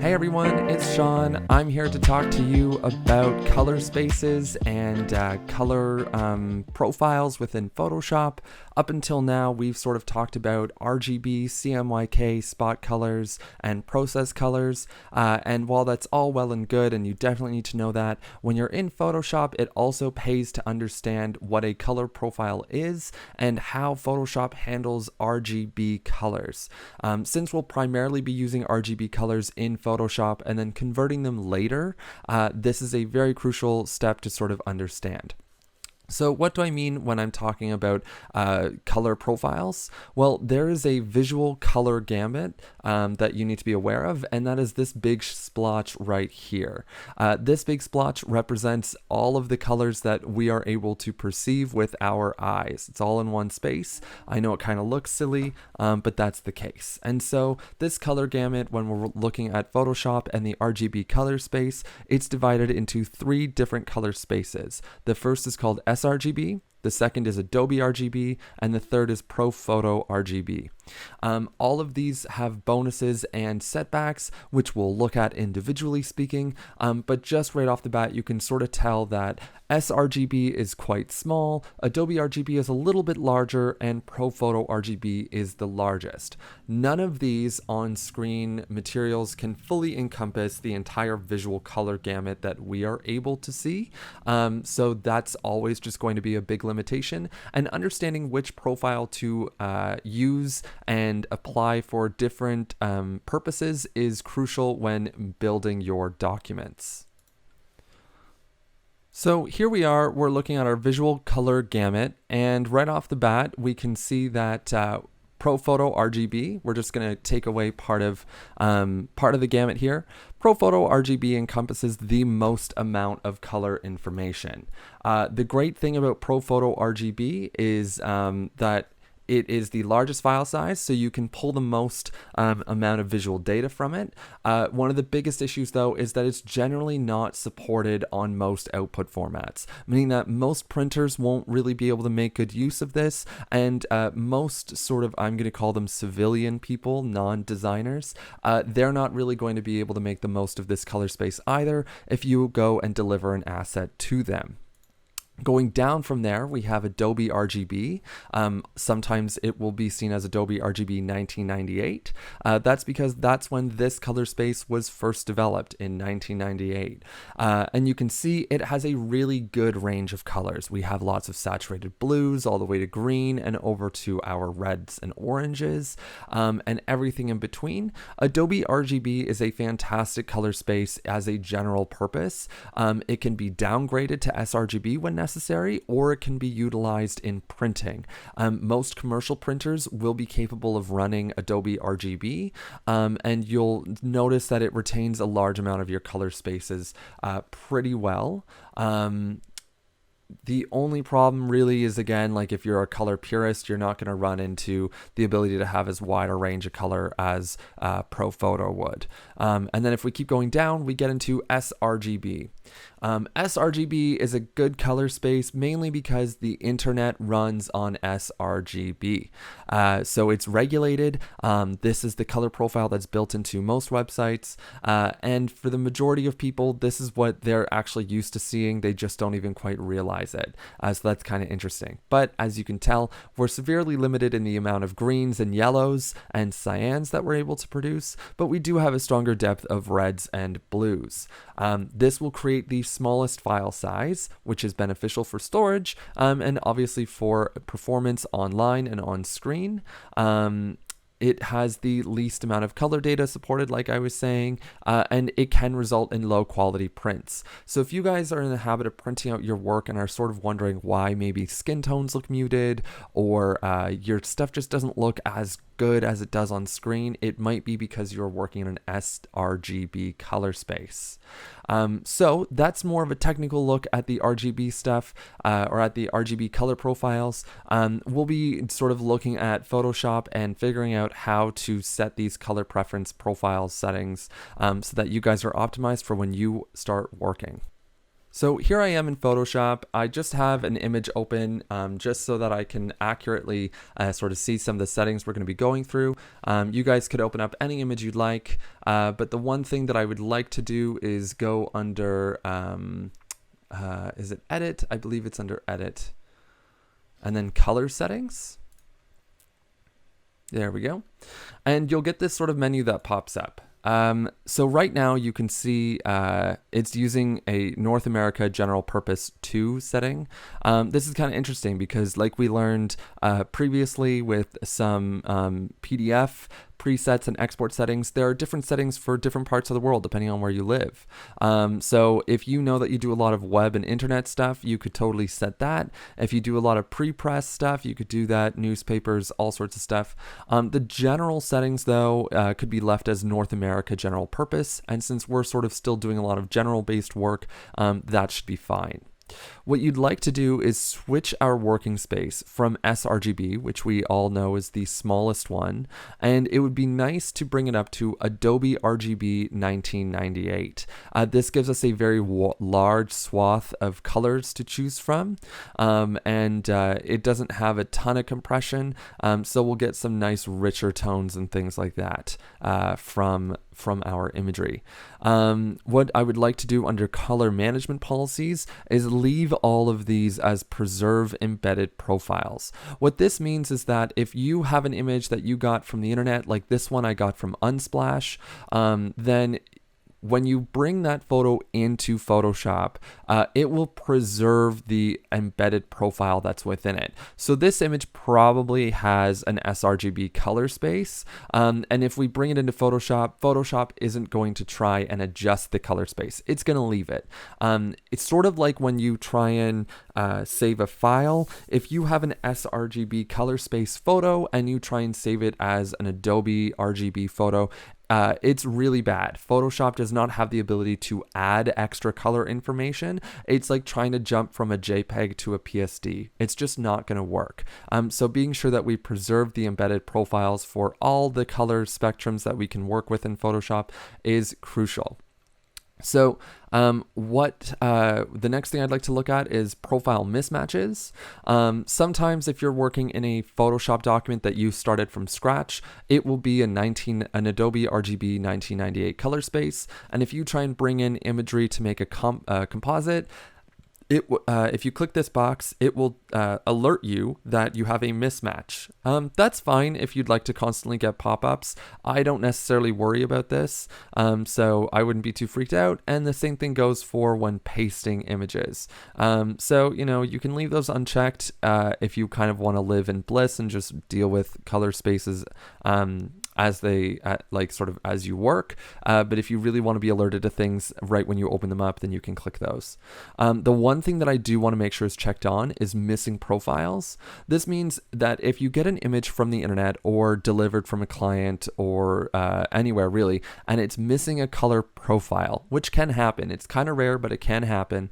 Hey everyone, it's Sean. I'm here to talk to you about color spaces and color profiles within Photoshop. Up until now, we've sort of talked about RGB, CMYK, spot colors, and process colors. And while that's all well and good, and you definitely need to know that, when you're in Photoshop, it also pays to understand what a color profile is and how Photoshop handles RGB colors. Since we'll primarily be using RGB colors in Photoshop and then converting them later, this is a very crucial step to sort of understand. So what do I mean when I'm talking about color profiles? Well, there is a visual color gamut that you need to be aware of, and that is this big splotch right here. This big splotch represents all of the colors that we are able to perceive with our eyes. It's all in one space. I know it kind of looks silly, but that's the case. And so this color gamut, when we're looking at Photoshop and the RGB color space, it's divided into three different color spaces. The first is called sRGB, the second is Adobe RGB, and the third is ProPhoto RGB. All of these have bonuses and setbacks, which we'll look at individually speaking, but just right off the bat, you can sort of tell that sRGB is quite small, Adobe RGB is a little bit larger, and ProPhoto RGB is the largest. None of these on-screen materials can fully encompass the entire visual color gamut that we are able to see, so that's always just going to be a big limitation, and understanding which profile to use and apply for different purposes is crucial when building your documents. So here we are, we're looking at our visual color gamut, and right off the bat, we can see that ProPhoto RGB, we're just going to take away part of the gamut here. ProPhoto RGB encompasses the most amount of color information. The great thing about ProPhoto RGB is that it is the largest file size, so you can pull the most amount of visual data from it. One of the biggest issues, though, is that it's generally not supported on most output formats, meaning that most printers won't really be able to make good use of this, and most sort of, I'm going to call them civilian people, non-designers, they're not really going to be able to make the most of this color space either if you go and deliver an asset to them. Going down from there, we have Adobe RGB. Sometimes it will be seen as Adobe RGB 1998. That's because that's when this color space was first developed in 1998. And you can see it has a really good range of colors. We have lots of saturated blues all the way to green and over to our reds and oranges and everything in between. Adobe RGB is a fantastic color space as a general purpose. It can be downgraded to sRGB when necessary, or it can be utilized in printing. Most commercial printers will be capable of running Adobe RGB, and you'll notice that it retains a large amount of your color spaces pretty well. The only problem really is, again, like if you're a color purist, you're not going to run into the ability to have as wide a range of color as ProPhoto would. And then if we keep going down, we get into sRGB. sRGB is a good color space mainly because the internet runs on sRGB. So it's regulated. This is the color profile that's built into most websites. And for the majority of people, this is what they're actually used to seeing. They just don't even quite realize it. So that's kind of interesting. But as you can tell, we're severely limited in the amount of greens and yellows and cyans that we're able to produce, but we do have a stronger depth of reds and blues. This will create the smallest file size, which is beneficial for storage and obviously for performance online and on screen. It has the least amount of color data supported, like I was saying, and it can result in low quality prints. So if you guys are in the habit of printing out your work and are sort of wondering why maybe skin tones look muted or your stuff just doesn't look as good as it does on screen, it might be because you're working in an sRGB color space. So that's more of a technical look at the RGB stuff or at the RGB color profiles. We'll be sort of looking at Photoshop and figuring out how to set these color preference profile settings so that you guys are optimized for when you start working. So here I am in Photoshop. I just have an image open just so that I can accurately sort of see some of the settings we're going to be going through. You guys could open up any image you'd like, but the one thing that I would like to do is go under, is it Edit? I believe it's under Edit. And then Color Settings. There we go. And you'll get this sort of menu that pops up. So right now you can see it's using a North America General Purpose 2 setting. This is kind of interesting because like we learned previously with some PDF presets and export settings, there are different settings for different parts of the world depending on where you live. So if you know that you do a lot of web and internet stuff, you could totally set that. If you do a lot of pre-press stuff, you could do that, newspapers, all sorts of stuff. The general settings though could be left as North America General Purpose, and since we're sort of still doing a lot of general based work, that should be fine. What you'd like to do is switch our working space from sRGB, which we all know is the smallest one, and it would be nice to bring it up to Adobe RGB 1998. This gives us a very large swath of colors to choose from, and it doesn't have a ton of compression, so we'll get some nice richer tones and things like that from our imagery. What I would like to do under color management policies is leave all of these as preserve embedded profiles. What this means is that if you have an image that you got from the internet, like this one I got from Unsplash, then when you bring that photo into Photoshop, it will preserve the embedded profile that's within it. So this image probably has an sRGB color space, and if we bring it into Photoshop, Photoshop isn't going to try and adjust the color space. It's going to leave it. It's sort of like when you try and save a file. If you have an sRGB color space photo and you try and save it as an Adobe RGB photo, it's really bad. Photoshop does not have the ability to add extra color information. It's like trying to jump from a JPEG to a PSD. It's just not going to work. So being sure that we preserve the embedded profiles for all the color spectrums that we can work with in Photoshop is crucial. So the next thing I'd like to look at is profile mismatches. Sometimes if you're working in a Photoshop document that you started from scratch, it will be an Adobe RGB 1998 color space. And if you try and bring in imagery to make a composite, if you click this box, it will alert you that you have a mismatch. That's fine if you'd like to constantly get pop-ups. I don't necessarily worry about this, so I wouldn't be too freaked out. And the same thing goes for when pasting images. So, you can leave those unchecked if you kind of want to live in bliss and just deal with color spaces as they sort of as you work, but if you really want to be alerted to things right when you open them up, then you can click those. The one thing that I do want to make sure is checked on is missing profiles. This means that if you get an image from the internet or delivered from a client or anywhere really, and it's missing a color profile, which can happen, it's kind of rare, but it can happen,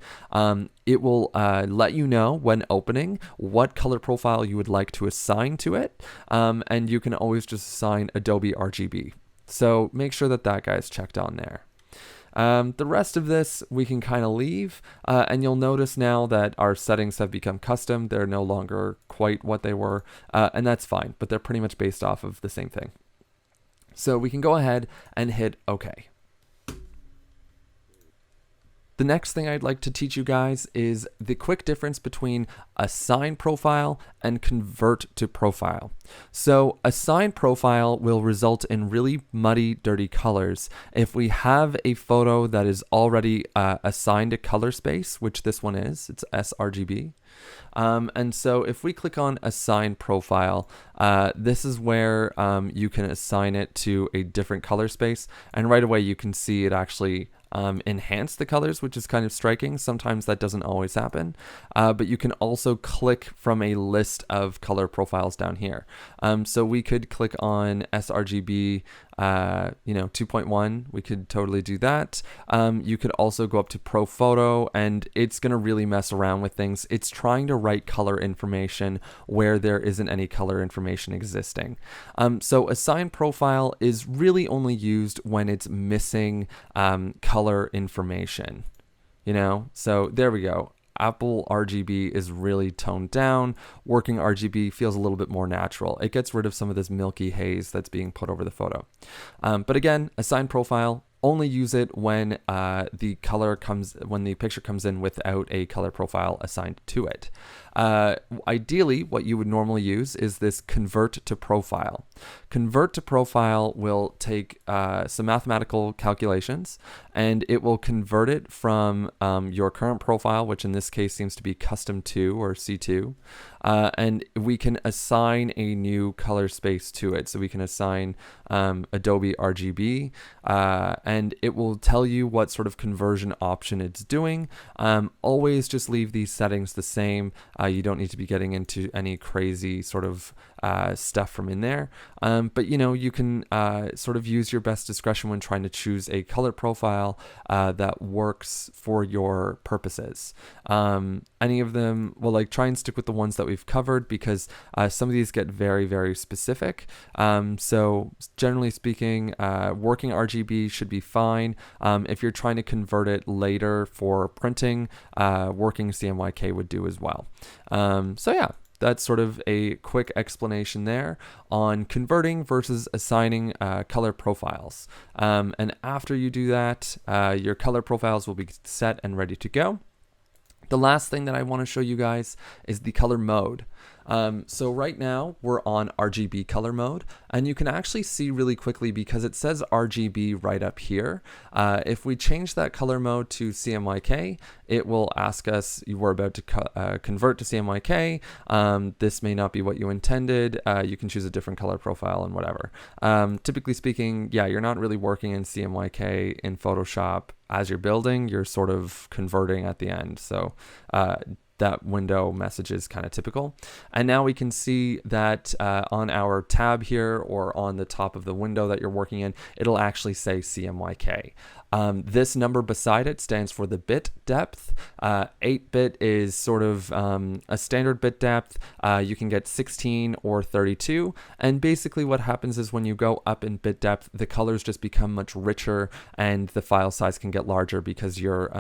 it will let you know when opening what color profile you would like to assign to it, and you can always just assign Adobe RGB. So make sure that that guy's checked on there. The rest of this we can kind of leave, and you'll notice now that our settings have become custom. They're no longer quite what they were, and that's fine, but they're pretty much based off of the same thing. So we can go ahead and hit OK. The next thing I'd like to teach you guys is the quick difference between assign profile and convert to profile. So assign profile will result in really muddy, dirty colors if we have a photo that is already assigned a color space, which this one is, it's sRGB. And so if we click on assign profile, this is where you can assign it to a different color space, and right away you can see it actually enhance the colors, which is kind of striking. Sometimes that doesn't always happen, but you can also click from a list of color profiles down here. So we could click on sRGB 2.1, we could totally do that. You could also go up to Pro Photo, and it's going to really mess around with things. It's trying to write color information where there isn't any color information existing. So assign profile is really only used when it's missing color information. you know? So there we go. Apple RGB is really toned down. Working RGB feels a little bit more natural. It gets rid of some of this milky haze that's being put over the photo. But again, assign profile. Only use it when when the picture comes in without a color profile assigned to it. Ideally, what you would normally use is this convert to profile. Convert to profile will take some mathematical calculations, and it will convert it from your current profile, which in this case seems to be custom 2 or C2, and we can assign a new color space to it. So we can assign Adobe RGB, and it will tell you what sort of conversion option it's doing. Always just leave these settings the same. You don't need to be getting into any crazy sort of stuff from in there. But you know, you can sort of use your best discretion when trying to choose a color profile that works for your purposes. Any of them, well, like try and stick with the ones that we've covered, because some of these get very, very specific. So generally speaking, working RGB should be fine. If you're trying to convert it later for printing, working CMYK would do as well. So yeah, that's sort of a quick explanation there on converting versus assigning color profiles. And after you do that, your color profiles will be set and ready to go. The last thing that I want to show you guys is the color mode. So right now we're on RGB color mode, and you can actually see really quickly because it says RGB right up here. If we change that color mode to CMYK, it will ask us, you were about to convert to CMYK. This may not be what you intended. You can choose a different color profile and whatever. Typically speaking, yeah, you're not really working in CMYK in Photoshop as you're building. You're sort of converting at the end. So that window message is kind of typical. And now we can see that on our tab here, or on the top of the window that you're working in, it'll actually say CMYK. This number beside it stands for the bit depth. 8-bit is sort of a standard bit depth. You can get 16 or 32. And basically what happens is when you go up in bit depth, the colors just become much richer and the file size can get larger because you're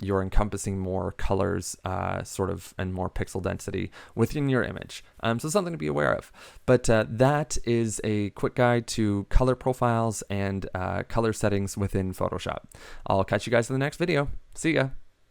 encompassing more colors sort of and more pixel density within your image. So something to be aware of. But that is a quick guide to color profiles and color settings within Photoshop. I'll catch you guys in the next video. See ya.